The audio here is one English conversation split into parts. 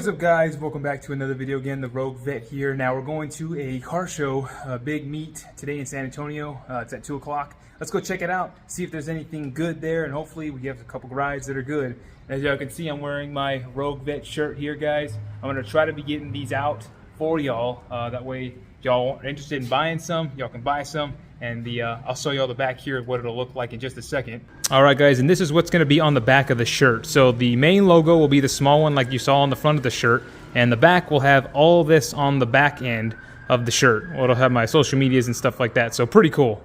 What's up, guys? Welcome back to another video again. The Rogue Vet here. Now we're going to a car show, a big meet today in San Antonio. It's at 2 o'clock. Let's go check it out, see if there's anything good there, and hopefully we have a couple rides that are good. As y'all can see, I'm wearing my Rogue Vet shirt here, guys. I'm going to try to be getting these out for y'all. That way, y'all are interested in buying some, y'all can buy some. And I'll show you all the back here of what it'll look like in just a second. All right, guys, and this is what's going to be on the back of the shirt. So the main logo will be the small one like you saw on the front of the shirt, and the back will have all this on the back end of the shirt. Well, it'll have my social medias and stuff like that, so pretty cool.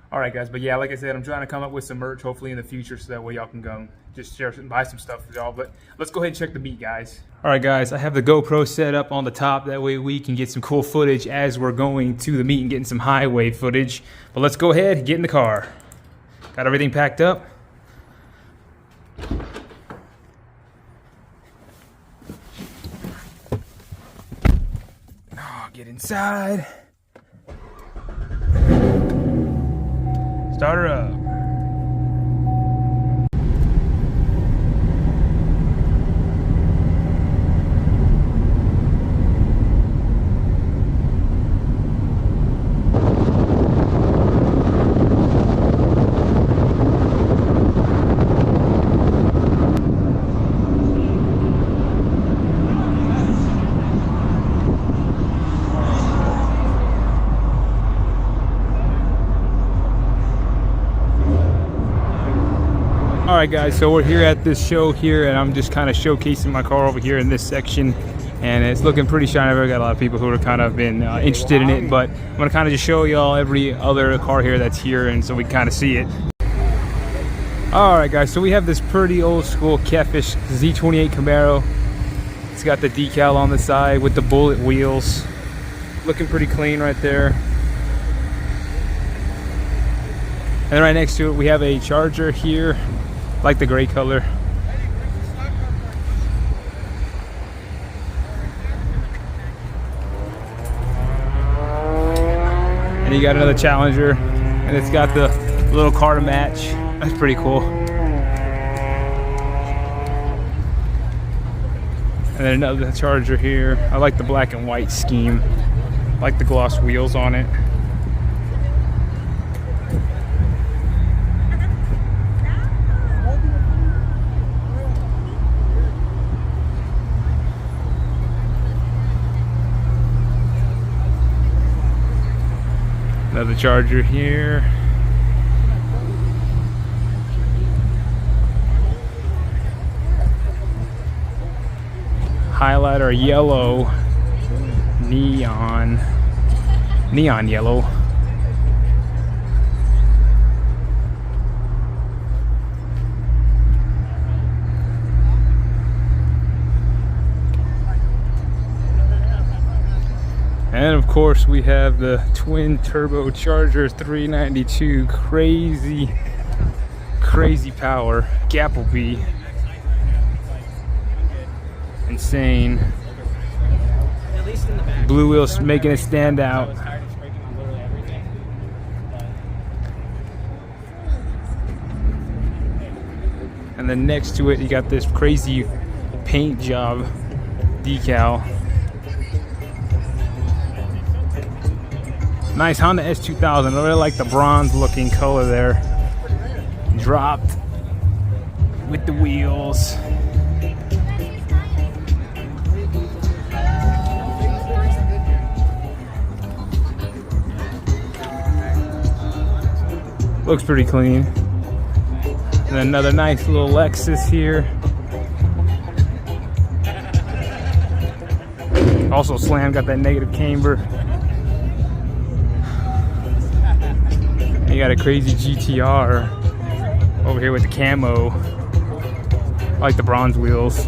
All right, guys, but yeah, like I said, I'm trying to come up with some merch hopefully in the future so that way y'all can go just share and buy some stuff for y'all. But let's go ahead and check the meet, guys. All right, guys, I have the GoPro set up on the top. That way we can get some cool footage as we're going to the meet and getting some highway footage. But let's go ahead and get in the car. Got everything packed up. Oh, get inside. Start her up. Alright, guys, so we're here at this show here, and I'm just kind of showcasing my car over here in this section, and it's looking pretty shiny. I've got a lot of people who are kind of been interested in it, but I'm going to kind of just show y'all every other car here that's here, and so we can kind of see it. Alright, guys, so we have this pretty old school catfish Z28 Camaro. It's got the decal on the side with the bullet wheels. Looking pretty clean right there. And right next to it we have a Charger here. Like the gray color. And you got another Challenger, and it's got the little car to match. That's pretty cool. And then another Charger here. I like the black and white scheme. I like the gloss wheels on it. Another Charger here. Highlighter yellow, neon yellow. And of course we have the twin turbo Charger 392, crazy power, Appleby, insane. Blue wheels making it stand out. And then next to it you got this crazy paint job decal. Nice Honda S2000. I really like the bronze looking color there. Dropped with the wheels. Looks pretty clean. And another nice little Lexus here. Also Slam got that negative camber. You got a crazy GTR over here with the camo. I like the bronze wheels. I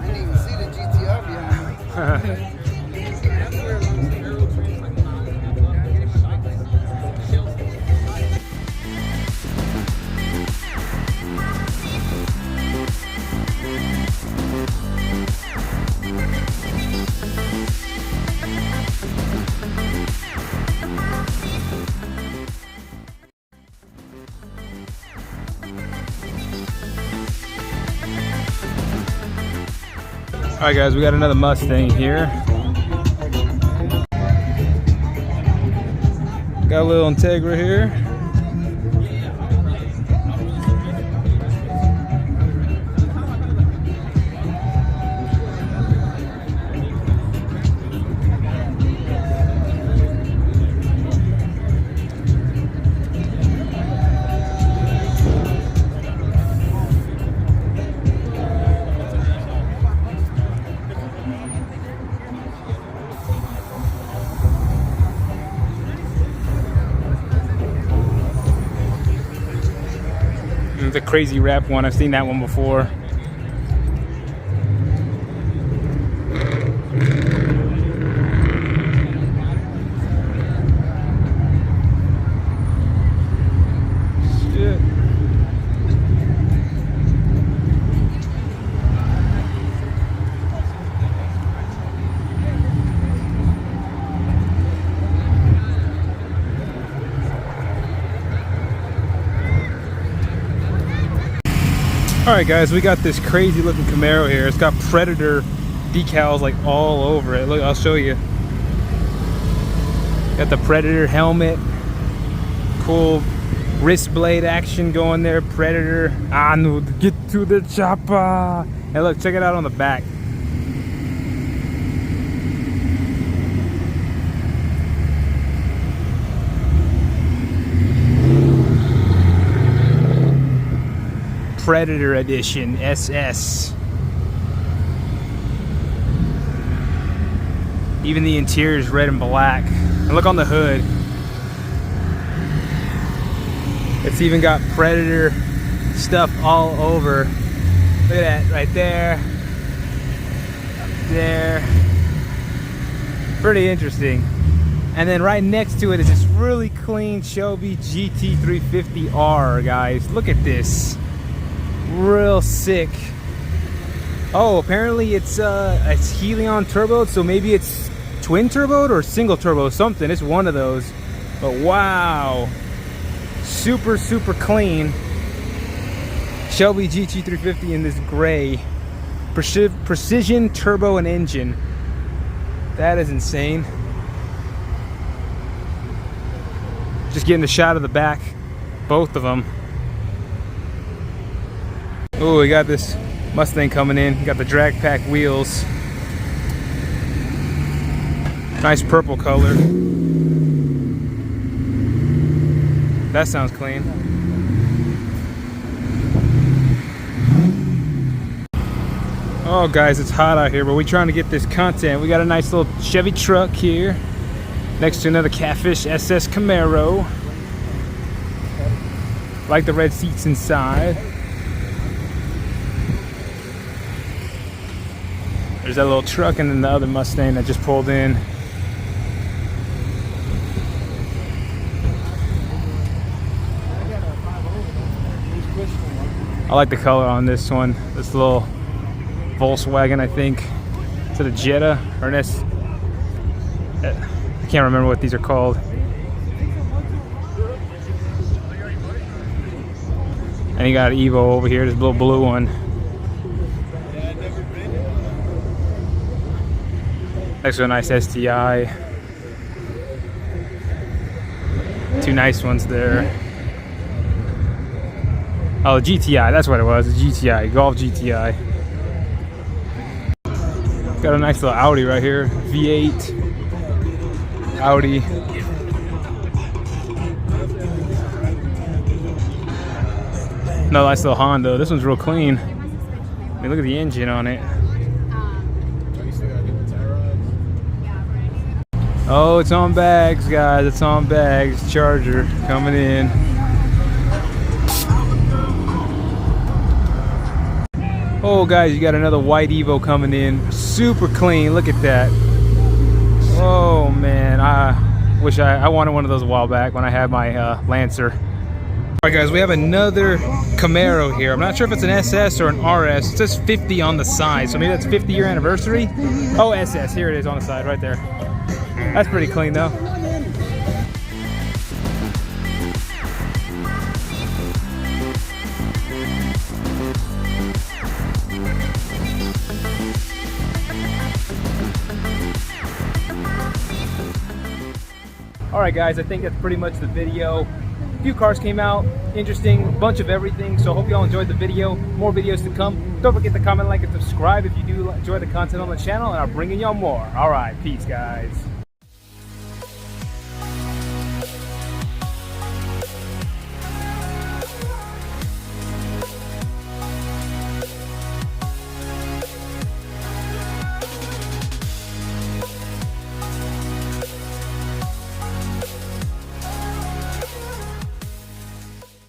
didn't even see the GTR behind me. All right, guys, we got another Mustang here. Got a little Integra here. The crazy wrap one, I've seen that one before. Shit. Alright guys, we got this crazy looking Camaro here. It's got Predator decals like all over it. Look, I'll show you. Got the Predator helmet. Cool wrist blade action going there. Predator. Ah, no, get to the chopper. And look, check it out on the back. Predator Edition SS. Even the interior is red and black. And look on the hood. It's even got Predator stuff all over. Look at that right there. Up there. Pretty interesting. And then right next to it is this really clean Shelby GT350R, guys. Look at this. Real sick. Oh, apparently it's Helion turboed, so maybe it's twin turboed or single turbo, something. It's one of those. But wow, super clean Shelby GT350 in this gray precision turbo and engine. That is insane. Just getting a shot of the back, both of them. Oh, we got this Mustang coming in. We got the drag pack wheels. Nice purple color. That sounds clean. Oh guys, it's hot out here, but we're trying to get this content. We got a nice little Chevy truck here next to another Catfish SS Camaro. Like the red seats inside. There's that little truck and then the other Mustang that just pulled in. I like the color on this one. This little Volkswagen, I think. Is it a Jetta or an S? I can't remember what these are called. And you got an Evo over here, this little blue one. Next to a nice STI. Two nice ones there. Oh, GTI, that's what it was, a GTI, Golf GTI. Got a nice little Audi right here, V8, Audi. No, nice little Honda. This one's real clean. I mean, look at the engine on it. Oh, it's on bags, guys. It's on bags. Charger coming in. Oh, guys, you got another white Evo coming in. Super clean. Look at that. Oh, man. I wish I wanted one of those a while back when I had my Lancer. All right, guys, we have another Camaro here. I'm not sure if it's an SS or an RS. It says 50 on the side, so maybe that's 50-year anniversary. Oh, SS. Here it is on the side right there. That's pretty clean, though. All right, guys, I think that's pretty much the video. A few cars came out, interesting, bunch of everything. So hope y'all enjoyed the video. More videos to come. Don't forget to comment, like, and subscribe if you do enjoy the content on the channel, and I'll bring in y'all more. All right, peace, guys.